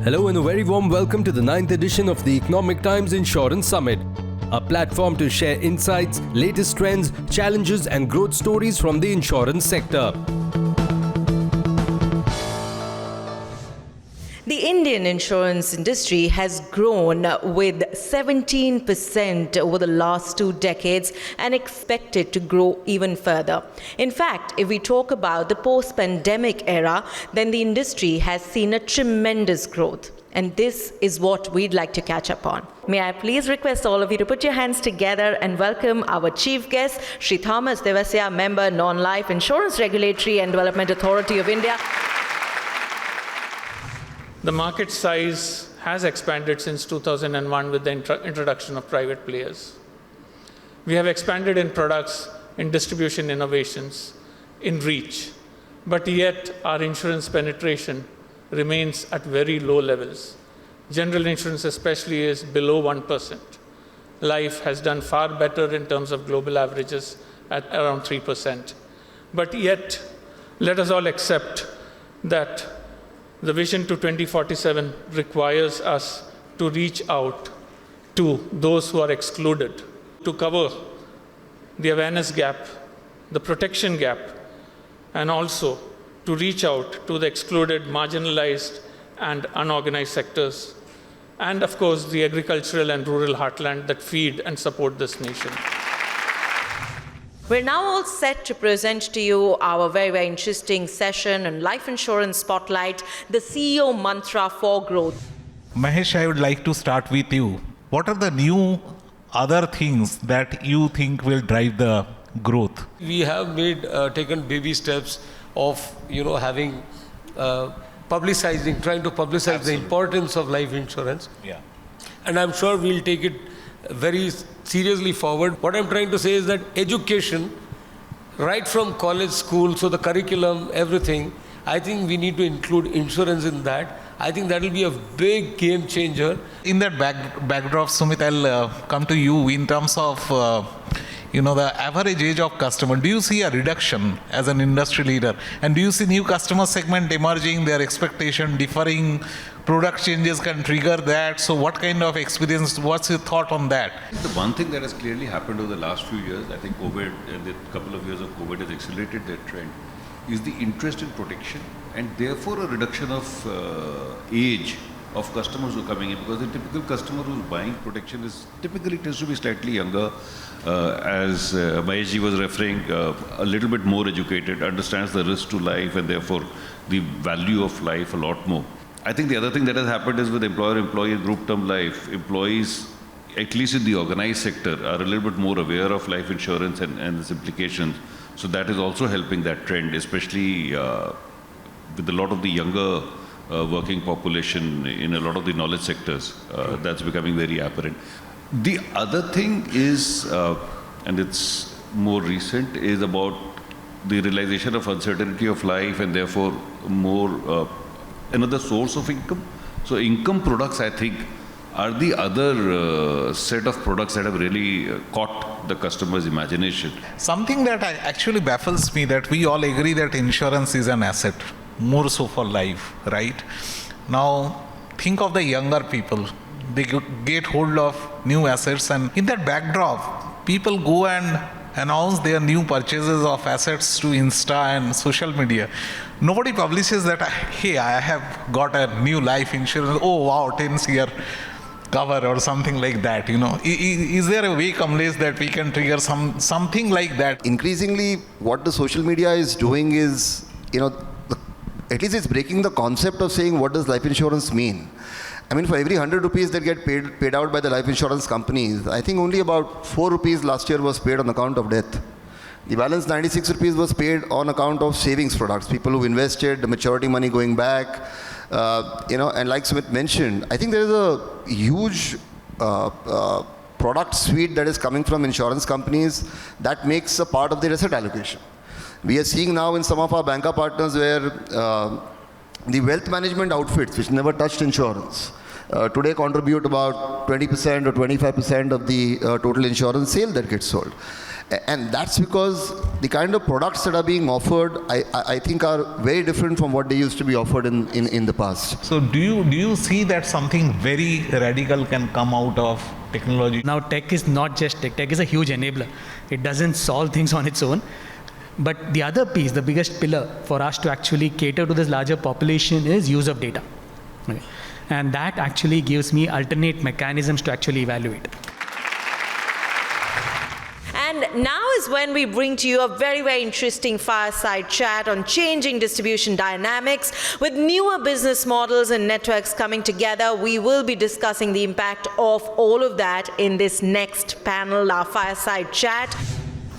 Hello and a very warm welcome to the 9th edition of the Economic Times Insurance Summit, a platform to share insights, latest trends, challenges and growth stories from the insurance sector. The Indian insurance industry has grown with 17% over the last 2 decades and expected to grow even further. In fact, if we talk about the post-pandemic era, then the industry has seen a tremendous growth. And this is what we'd like to catch up on. May I please request all of you to put your hands together and welcome our chief guest, Shri Thomas Devasya, member, Non-Life Insurance Regulatory and Development Authority of India. The market size has expanded since 2001 with the introduction of private players. We have expanded in products, in distribution innovations, in reach, but yet our insurance penetration remains at very low levels. General insurance especially is below 1%. Life has done far better in terms of global averages at around 3%. But yet, let us all accept that the vision to 2047 requires us to reach out to those who are excluded, to cover the awareness gap, the protection gap, and also to reach out to the excluded, marginalized, and unorganized sectors, and of course the agricultural and rural heartland that feed and support this nation. We're now all set to present to you our very interesting session on Life Insurance Spotlight, the CEO mantra for growth. Mahesh, I would like to start with you. What are the new other things that you think will drive the growth? We have taken baby steps of having trying to publicize the importance of life insurance. Yeah. And I'm sure we'll take it very seriously forward. What I'm trying to say is that education, right from college, school, so the curriculum, everything, I think we need to include insurance in that. I think that will be a big game changer. In that backdrop, Sumit, I'll come to you in terms of the average age of customer. Do you see a reduction as an industry leader? And do you see new customer segment emerging, their expectation differing, product changes can trigger that? So what kind of experience, what's your thought on that? The one thing that has clearly happened over the last few years, I think COVID and the couple of years of COVID has accelerated that trend, is the interest in protection and therefore a reduction of age of customers who are coming in, because the typical customer who's buying protection is typically tends to be slightly younger, as Maheshji was referring, a little bit more educated, understands the risk to life and therefore the value of life a lot more. I think the other thing that has happened is with employer-employee group term life, employees, at least in the organized sector, are a little bit more aware of life insurance and its implications. So that is also helping that trend, especially with a lot of the younger working population in a lot of the knowledge sectors. That's becoming very apparent. The other thing is, and it's more recent, is about the realization of uncertainty of life and therefore more another source of income. So income products, I think, are the other set of products that have really caught the customer's imagination. Something that actually baffles me, that we all agree that insurance is an asset, more so for life, right? Now, think of the younger people. They get hold of new assets, and in that backdrop, people go and announce their new purchases of assets to Insta and social media. Nobody publishes that, hey, I have got a new life insurance. Oh wow, 10-year cover or something like that. Is there a way, Kamlesh, that we can trigger something like that? Increasingly, what the social media is doing is, at least it's breaking the concept of saying what does life insurance mean. I mean, for every 100 rupees that get paid out by the life insurance companies, I think only about 4 rupees last year was paid on account of death. The balance 96 rupees was paid on account of savings products, people who invested, the maturity money going back, and like Sumit mentioned, I think there is a huge product suite that is coming from insurance companies that makes a part of their asset allocation. We are seeing now in some of our banker partners where the wealth management outfits, which never touched insurance, today contribute about 20% or 25% of the total insurance sale that gets sold. And that's because the kind of products that are being offered, I think are very different from what they used to be offered in the past. So do you see that something very radical can come out of technology? Now tech is not just tech. Tech is a huge enabler. It doesn't solve things on its own. But the other piece, the biggest pillar for us to actually cater to this larger population is use of data. Okay. And that actually gives me alternate mechanisms to actually evaluate. And now is when we bring to you a very, very interesting fireside chat on changing distribution dynamics. With newer business models and networks coming together, we will be discussing the impact of all of that in this next panel, our fireside chat.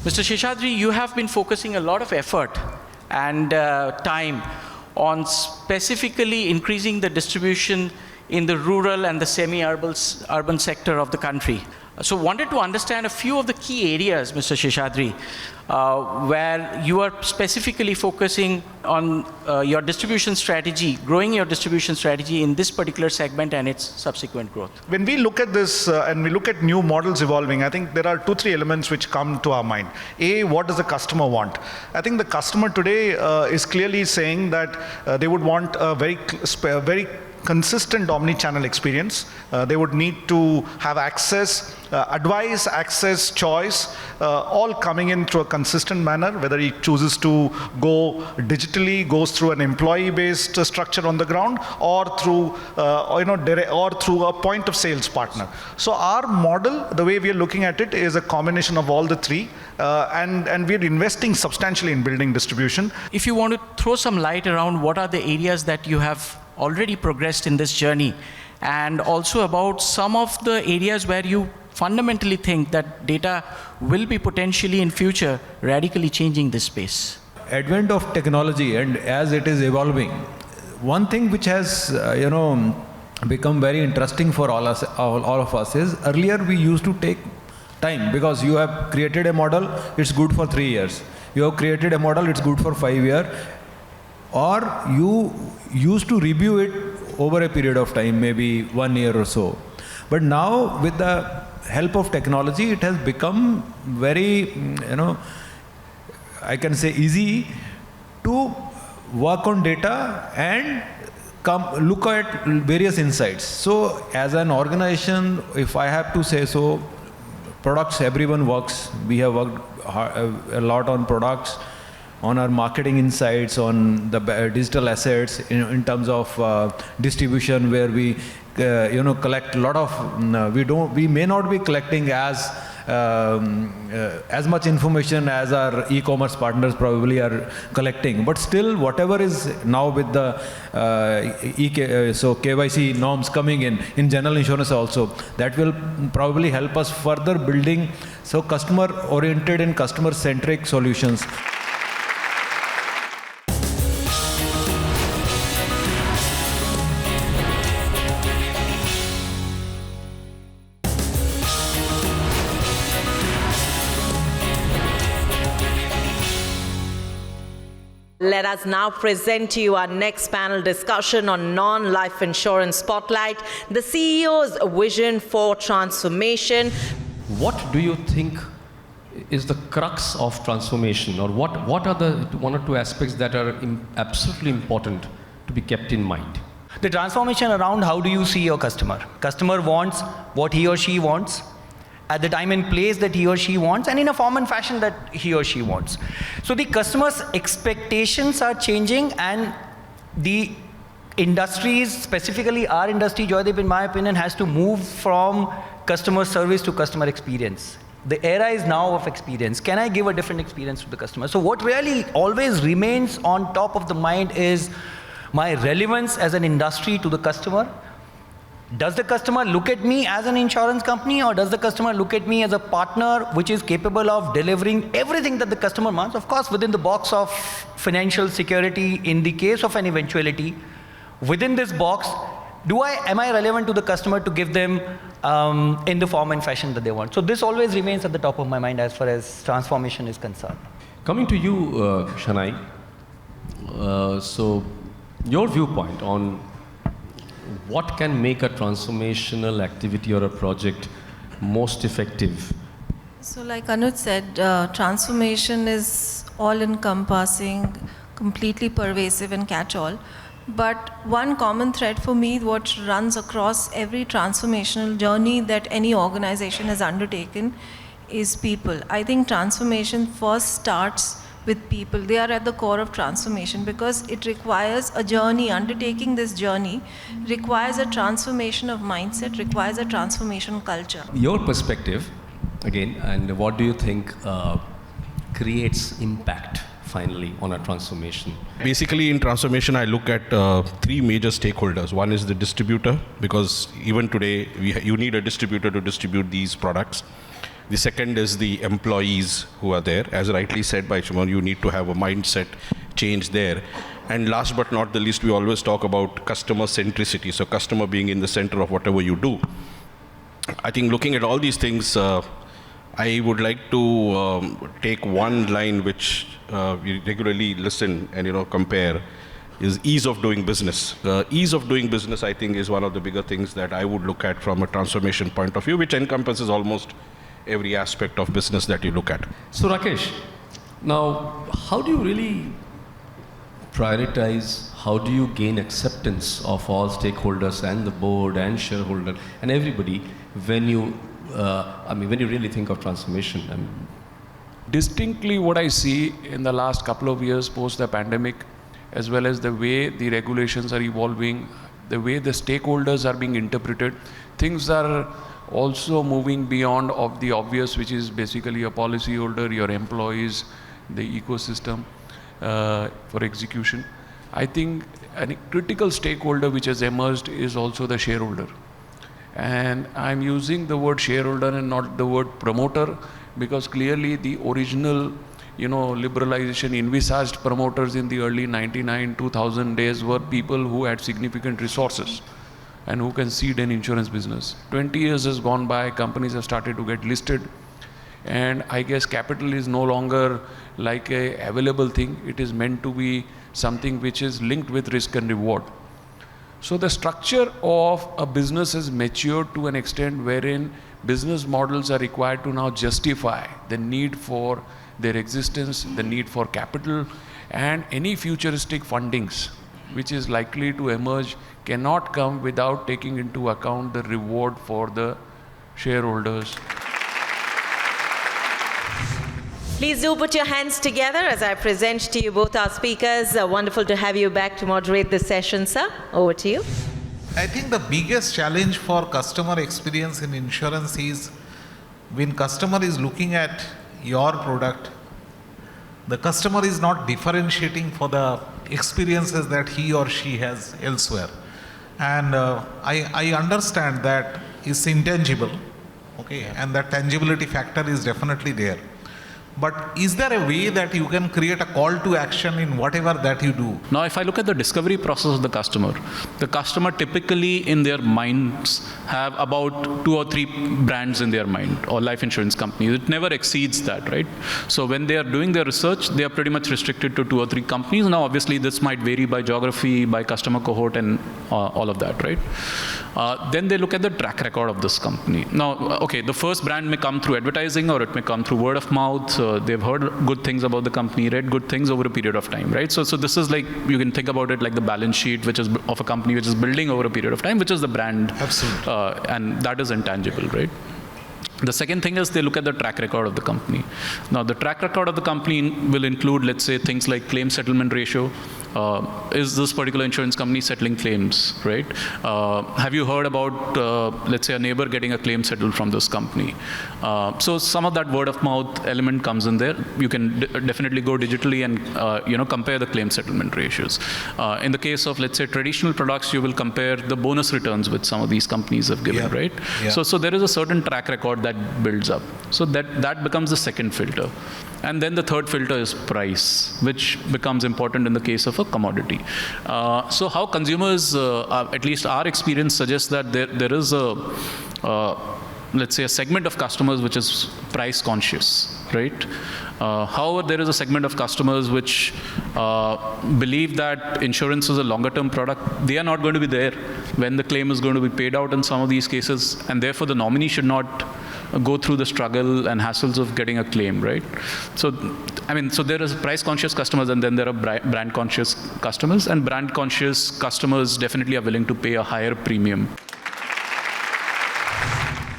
Mr. Seshadri, you have been focusing a lot of effort and time on specifically increasing the distribution in the rural and the semi-urban sector of the country. So wanted to understand a few of the key areas, Mr. Seshadri, where you are specifically focusing on your distribution strategy, growing your distribution strategy in this particular segment and its subsequent growth. When we look at this and we look at new models evolving, I think there are 2-3 elements which come to our mind. A, what does the customer want? I think the customer today is clearly saying that they would want a very consistent omni-channel experience. They would need to have access, advice, access, choice, all coming in through a consistent manner, whether he chooses to go digitally, goes through an employee-based structure on the ground, or through or through a point of sales partner. So our model, the way we are looking at it, is a combination of all the three, and we're investing substantially in building distribution. If you want to throw some light around what are the areas that you have already progressed in this journey, and also about some of the areas where you fundamentally think that data will be potentially in future radically changing this space. Advent of technology, and as it is evolving, one thing which has become very interesting for all of us is, earlier we used to take time, because you have created a model, it's good for 3 years. You have created a model, it's good for 5 years. Or you used to review it over a period of time, maybe 1 year or so. But now, with the help of technology, it has become very, I can say easy to work on data and look at various insights. So, as an organization, if I have to say so, products, everyone works. We have worked a lot on products, on our marketing insights, on the digital assets, in terms of distribution, where we collect a lot of, we may not be collecting as much information as our e-commerce partners probably are collecting, but still whatever is now with the KYC norms coming in general insurance also, that will probably help us further building customer oriented and customer centric solutions. Let us now present to you our next panel discussion on non-life insurance spotlight, the CEO's vision for transformation. What do you think is the crux of transformation, or what are the 1 or 2 aspects that are absolutely important to be kept in mind? The transformation around how do you see your customer. Customer wants what he or she wants, at the time and place that he or she wants, and in a form and fashion that he or she wants. So the customer's expectations are changing, and the industries, specifically our industry, Joydeep, in my opinion, has to move from customer service to customer experience. The era is now of experience. Can I give a different experience to the customer? So what really always remains on top of the mind is my relevance as an industry to the customer. Does the customer look at me as an insurance company, or does the customer look at me as a partner which is capable of delivering everything that the customer wants? Of course, within the box of financial security in the case of an eventuality. Within this box, am I relevant to the customer to give them in the form and fashion that they want? So this always remains at the top of my mind as far as transformation is concerned. Coming to you, Shanai, so your viewpoint on what can make a transformational activity or a project most effective So like Anuj said, transformation is all-encompassing, completely pervasive and catch-all. But one common thread for me, what runs across every transformational journey that any organization has undertaken, is people. I think transformation first starts with people. They are at the core of transformation because it requires a journey. Undertaking this journey requires a transformation of mindset, requires a transformation culture. Your perspective, again, and what do you think creates impact finally on a transformation? Basically, in transformation, I look at three major stakeholders. One is the distributor, because even today, you need a distributor to distribute these products. The second is the employees who are there. As rightly said by Shimon, you need to have a mindset change there. And last but not the least, we always talk about customer centricity. So customer being in the center of whatever you do. I think looking at all these things, I would like to take one line which we regularly listen and compare, is ease of doing business. Ease of doing business, I think, is one of the bigger things that I would look at from a transformation point of view, which encompasses almost every aspect of business that you look at. So Rakesh, now how do you really prioritize, how do you gain acceptance of all stakeholders and the board and shareholder and everybody when you, when you really think of transformation? Distinctly what I see in the last couple of years post the pandemic, as well as the way the regulations are evolving, the way the stakeholders are being interpreted, things are also moving beyond of the obvious, which is basically a policyholder, your employees, the ecosystem for execution. I think a critical stakeholder which has emerged is also the shareholder. And I'm using the word shareholder and not the word promoter, because clearly the original liberalization envisaged promoters in the early 99-2000 days were people who had significant resources and who can seed an insurance business. 20 years has gone by, companies have started to get listed, and I guess capital is no longer like a available thing. It is meant to be something which is linked with risk and reward. So the structure of a business has matured to an extent wherein business models are required to now justify the need for their existence, the need for capital, and any futuristic fundings which is likely to emerge cannot come without taking into account the reward for the shareholders. Please do put your hands together as I present to you both our speakers. Wonderful to have you back to moderate this session, sir. Over to you. I think the biggest challenge for customer experience in insurance is when customer is looking at your product, the customer is not differentiating for the experiences that he or she has elsewhere. And I understand that it's intangible, okay, and that tangibility factor is definitely there. But is there a way that you can create a call to action in whatever that you do? Now, if I look at the discovery process of the customer typically in their minds have about 2 or 3 brands in their mind, or life insurance companies. It never exceeds that, right? So when they are doing their research, they are pretty much restricted to 2 or 3 companies. Now, obviously, this might vary by geography, by customer cohort, and all of that, right? Then they look at the track record of this company. Now, okay, the first brand may come through advertising, or it may come through word of mouth. They've heard good things about the company, read good things over a period of time, right? So this is like, you can think about it like the balance sheet, which is of a company which is building over a period of time, which is the brand. Absolutely. And that is intangible, right? The second thing is they look at the track record of the company. Now, the track record of the company will include, let's say, things like claim settlement ratio. Is this particular insurance company settling claims, right? Have you heard about, let's say, a neighbor getting a claim settled from this company? So some of that word of mouth element comes in there. You can definitely go digitally and compare the claim settlement ratios. In the case of, let's say, traditional products, you will compare the bonus returns which some of these companies have given, right? Yeah. So there is a certain track record that builds up. So that becomes the second filter. And then the third filter is price, which becomes important in the case of a commodity. So how consumers, at least our experience suggests that there is let's say, a segment of customers which is price conscious, right? However, there is a segment of customers which believe that insurance is a longer term product. They are not going to be there when the claim is going to be paid out in some of these cases, and therefore the nominee should not go through the struggle and hassles of getting a claim, right? So, so there is price-conscious customers, and then there are brand-conscious customers, and brand-conscious customers definitely are willing to pay a higher premium.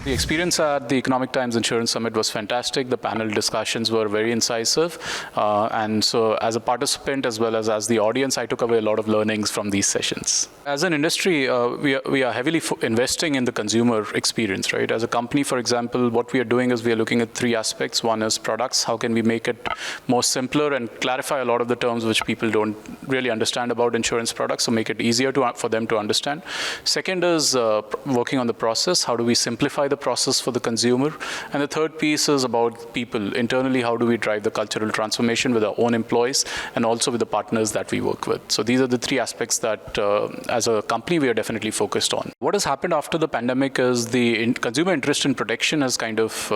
The experience at the Economic Times Insurance Summit was fantastic. The panel discussions were very incisive. And so as a participant as well as the audience, I took away a lot of learnings from these sessions. As an industry, we are heavily investing in the consumer experience, right? As a company, for example, what we are doing is we are looking at three aspects. One is products. How can we make it more simpler and clarify a lot of the terms which people don't really understand about insurance products, so make it easier for them to understand. Second is working on the process. How do we simplify the process for the consumer? And the third piece is about people. Internally, how do we drive the cultural transformation with our own employees and also with the partners that we work with? So these are the three aspects that as a company we are definitely focused on. What has happened after the pandemic is the consumer interest in protection has kind of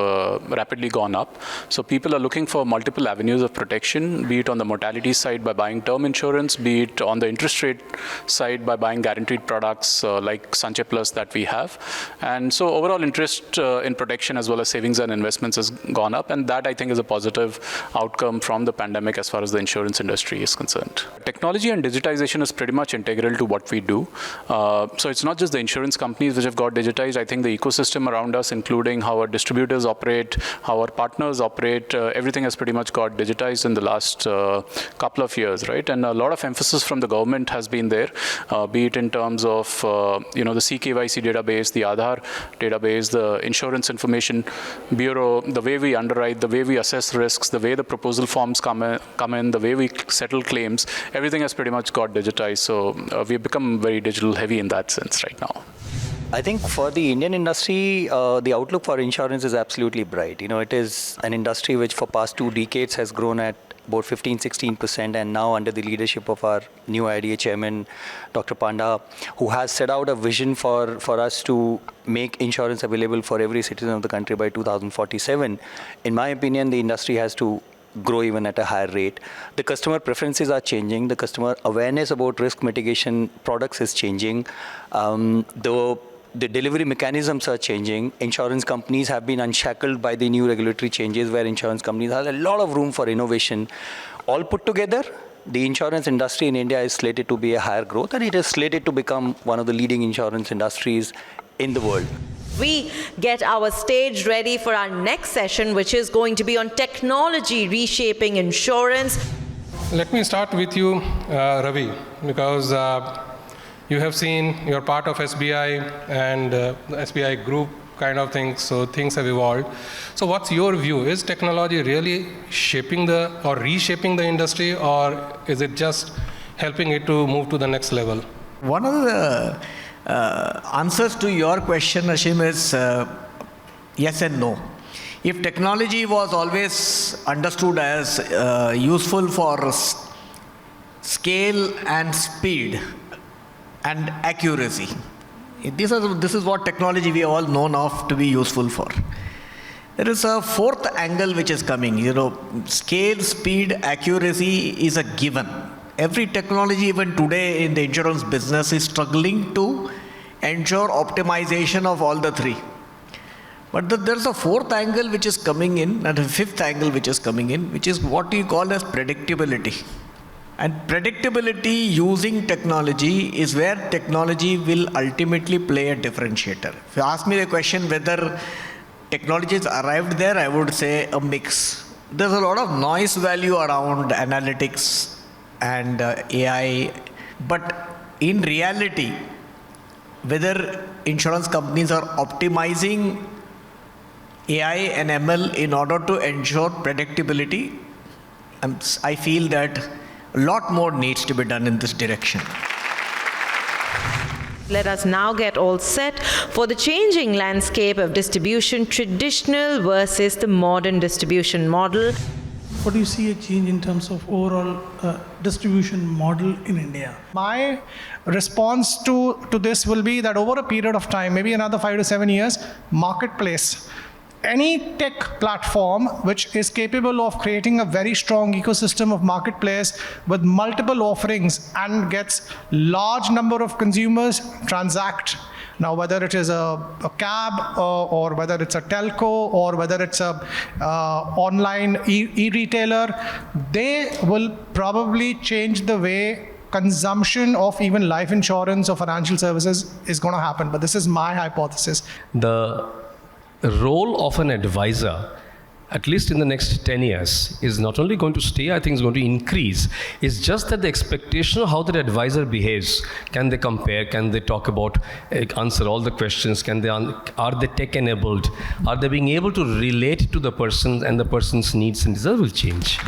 rapidly gone up. So people are looking for multiple avenues of protection, be it on the mortality side by buying term insurance, be it on the interest rate side by buying guaranteed products like Sanchay Plus that we have. And so overall interest in protection as well as savings and investments has gone up, and that I think is a positive outcome from the pandemic as far as the insurance industry is concerned. Technology and digitization is pretty much integral to what we do. So it's not just the insurance companies which have got digitized. I think the ecosystem around us, including how our distributors operate, how our partners operate, everything has pretty much got digitized in the last couple of years, right? And a lot of emphasis from the government has been there, be it in terms of the CKYC database, the Aadhaar database, the Insurance Information Bureau, the way we underwrite, the way we assess risks, the way the proposal forms come in, the way we settle claims, everything has pretty much got digitized. So we've become very digital heavy in that sense right now. I think for the Indian industry, the outlook for insurance is absolutely bright. It is an industry which for past 2 decades has grown at about 15-16%, and now under the leadership of our new IDA chairman, Dr. Panda, who has set out a vision for us to make insurance available for every citizen of the country by 2047. In my opinion, the industry has to grow even at a higher rate. The customer preferences are changing. The customer awareness about risk mitigation products is changing. The delivery mechanisms are changing. Insurance companies have been unshackled by the new regulatory changes, where insurance companies have a lot of room for innovation. All put together, the insurance industry in India is slated to be a higher growth, and it is slated to become one of the leading insurance industries in the world. We get our stage ready for our next session, which is going to be on technology reshaping insurance. Let me start with you, Ravi, because you have seen, you're part of SBI and SBI group kind of things, so things have evolved. So what's your view? Is technology really shaping or reshaping the industry, or is it just helping it to move to the next level? One of the answers to your question, Ashim, is yes and no. If technology was always understood as useful for scale and speed and accuracy, this is what technology we have all known of to be useful for. There is a fourth angle which is coming. Scale, speed, accuracy is a given. Every technology, even today in the insurance business, is struggling to ensure optimization of all the three. But there's a fourth angle which is coming in, and a fifth angle which is coming in, which is what we call as predictability. And predictability using technology is where technology will ultimately play a differentiator. If you ask me the question whether technology has arrived there, I would say a mix. There's a lot of noise value around analytics and AI, but in reality, whether insurance companies are optimizing AI and ML in order to ensure predictability, I feel that a lot more needs to be done in this direction. Let us now get all set for the changing landscape of distribution, traditional versus the modern distribution model. What do you see a change in terms of overall distribution model in India? My response to this will be that over a period of time, maybe another 5 to 7 years, marketplace, any tech platform which is capable of creating a very strong ecosystem of marketplace with multiple offerings and gets large number of consumers transact Now, whether it is a cab or whether it's a telco or whether it's a online e-retailer, they will probably change the way consumption of even life insurance or financial services is going to happen. But this is my hypothesis. The role of an advisor, at least in the next 10 years, is not only going to stay, I think it's going to increase. It's just that the expectation of how that advisor behaves, can they compare, can they talk about, answer all the questions, are they tech enabled, are they being able to relate to the person and the person's needs and desires will change.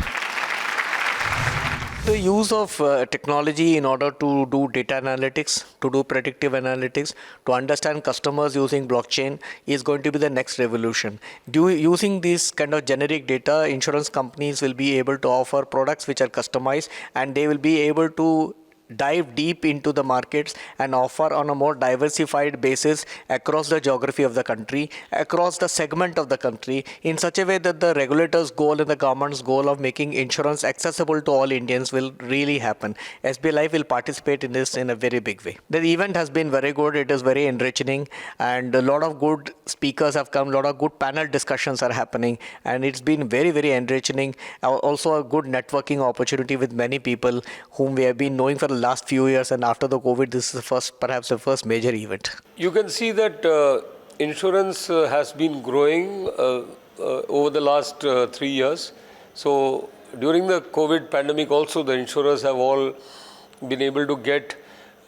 The use of technology in order to do data analytics, to do predictive analytics, to understand customers using blockchain is going to be the next revolution. Using this kind of generic data, insurance companies will be able to offer products which are customized, and they will be able to dive deep into the markets and offer on a more diversified basis across the geography of the country, across the segment of the country, in such a way that the regulator's goal and the government's goal of making insurance accessible to all Indians will really happen. SBI Life will participate in this in a very big way. The event has been very good. It is very enriching, and a lot of good speakers have come, a lot of good panel discussions are happening, and it's been very, very enriching. Also a good networking opportunity with many people whom we have been knowing for the last few years, and after the COVID, this is perhaps the first major event. You can see that insurance has been growing over the last 3 years. So during the COVID pandemic also, the insurers have all been able to get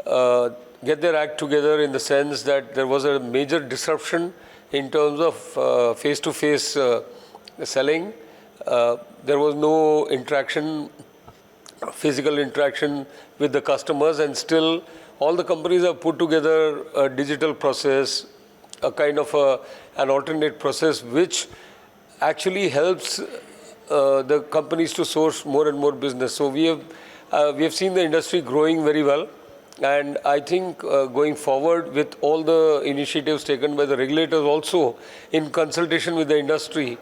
their act together, in the sense that there was a major disruption in terms of face-to-face selling. There was no interaction, physical interaction with the customers, and still all the companies have put together a digital process, a kind of an alternate process which actually helps the companies to source more and more business. So we have seen the industry growing very well, and I think going forward with all the initiatives taken by the regulators also in consultation with the industry,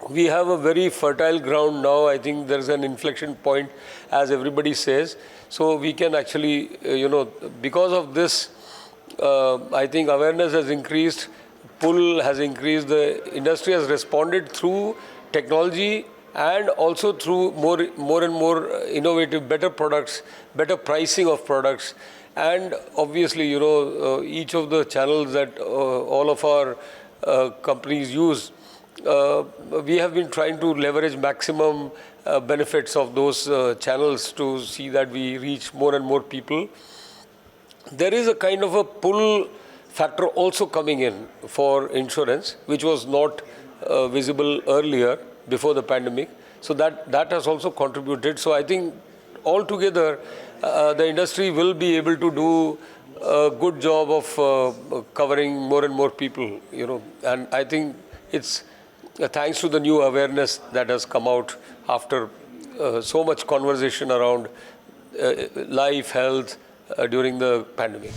we have a very fertile ground now. I think there is an inflection point, as everybody says. So we can actually, because of this, I think awareness has increased, pull has increased, the industry has responded through technology and also through more and more innovative, better products, better pricing of products. And obviously, each of the channels that all of our companies use, we have been trying to leverage maximum benefits of those channels to see that we reach more and more people. There is a kind of a pull factor also coming in for insurance, which was not visible earlier before the pandemic. So that has also contributed. So I think altogether, the industry will be able to do a good job of covering more and more people, and I think it's thanks to the new awareness that has come out after so much conversation around life, health during the pandemic.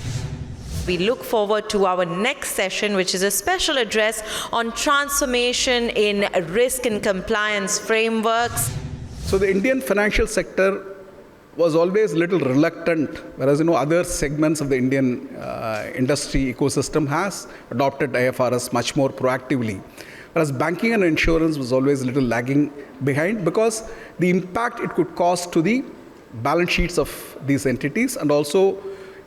We look forward to our next session, which is a special address on transformation in risk and compliance frameworks. So the Indian financial sector was always a little reluctant, whereas other segments of the Indian industry ecosystem has adopted IFRS much more proactively. Whereas banking and insurance was always a little lagging behind because the impact it could cause to the balance sheets of these entities and also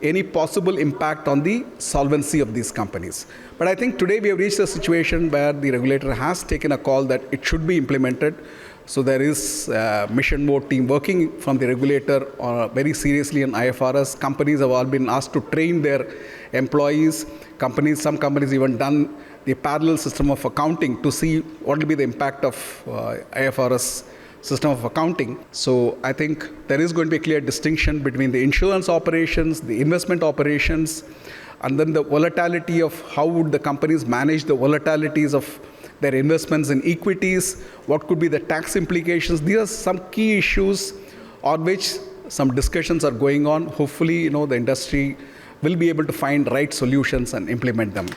any possible impact on the solvency of these companies. But I think today we have reached a situation where the regulator has taken a call that it should be implemented. So there is a mission mode team working from the regulator very seriously on IFRS. Companies have all been asked to train their employees. Some companies even done the parallel system of accounting to see what will be the impact of IFRS system of accounting. So I think there is going to be a clear distinction between the insurance operations, the investment operations, and then the volatility of how would the companies manage the volatilities of their investments in equities, what could be the tax implications. These are some key issues on which some discussions are going on. Hopefully, the industry will be able to find right solutions and implement them.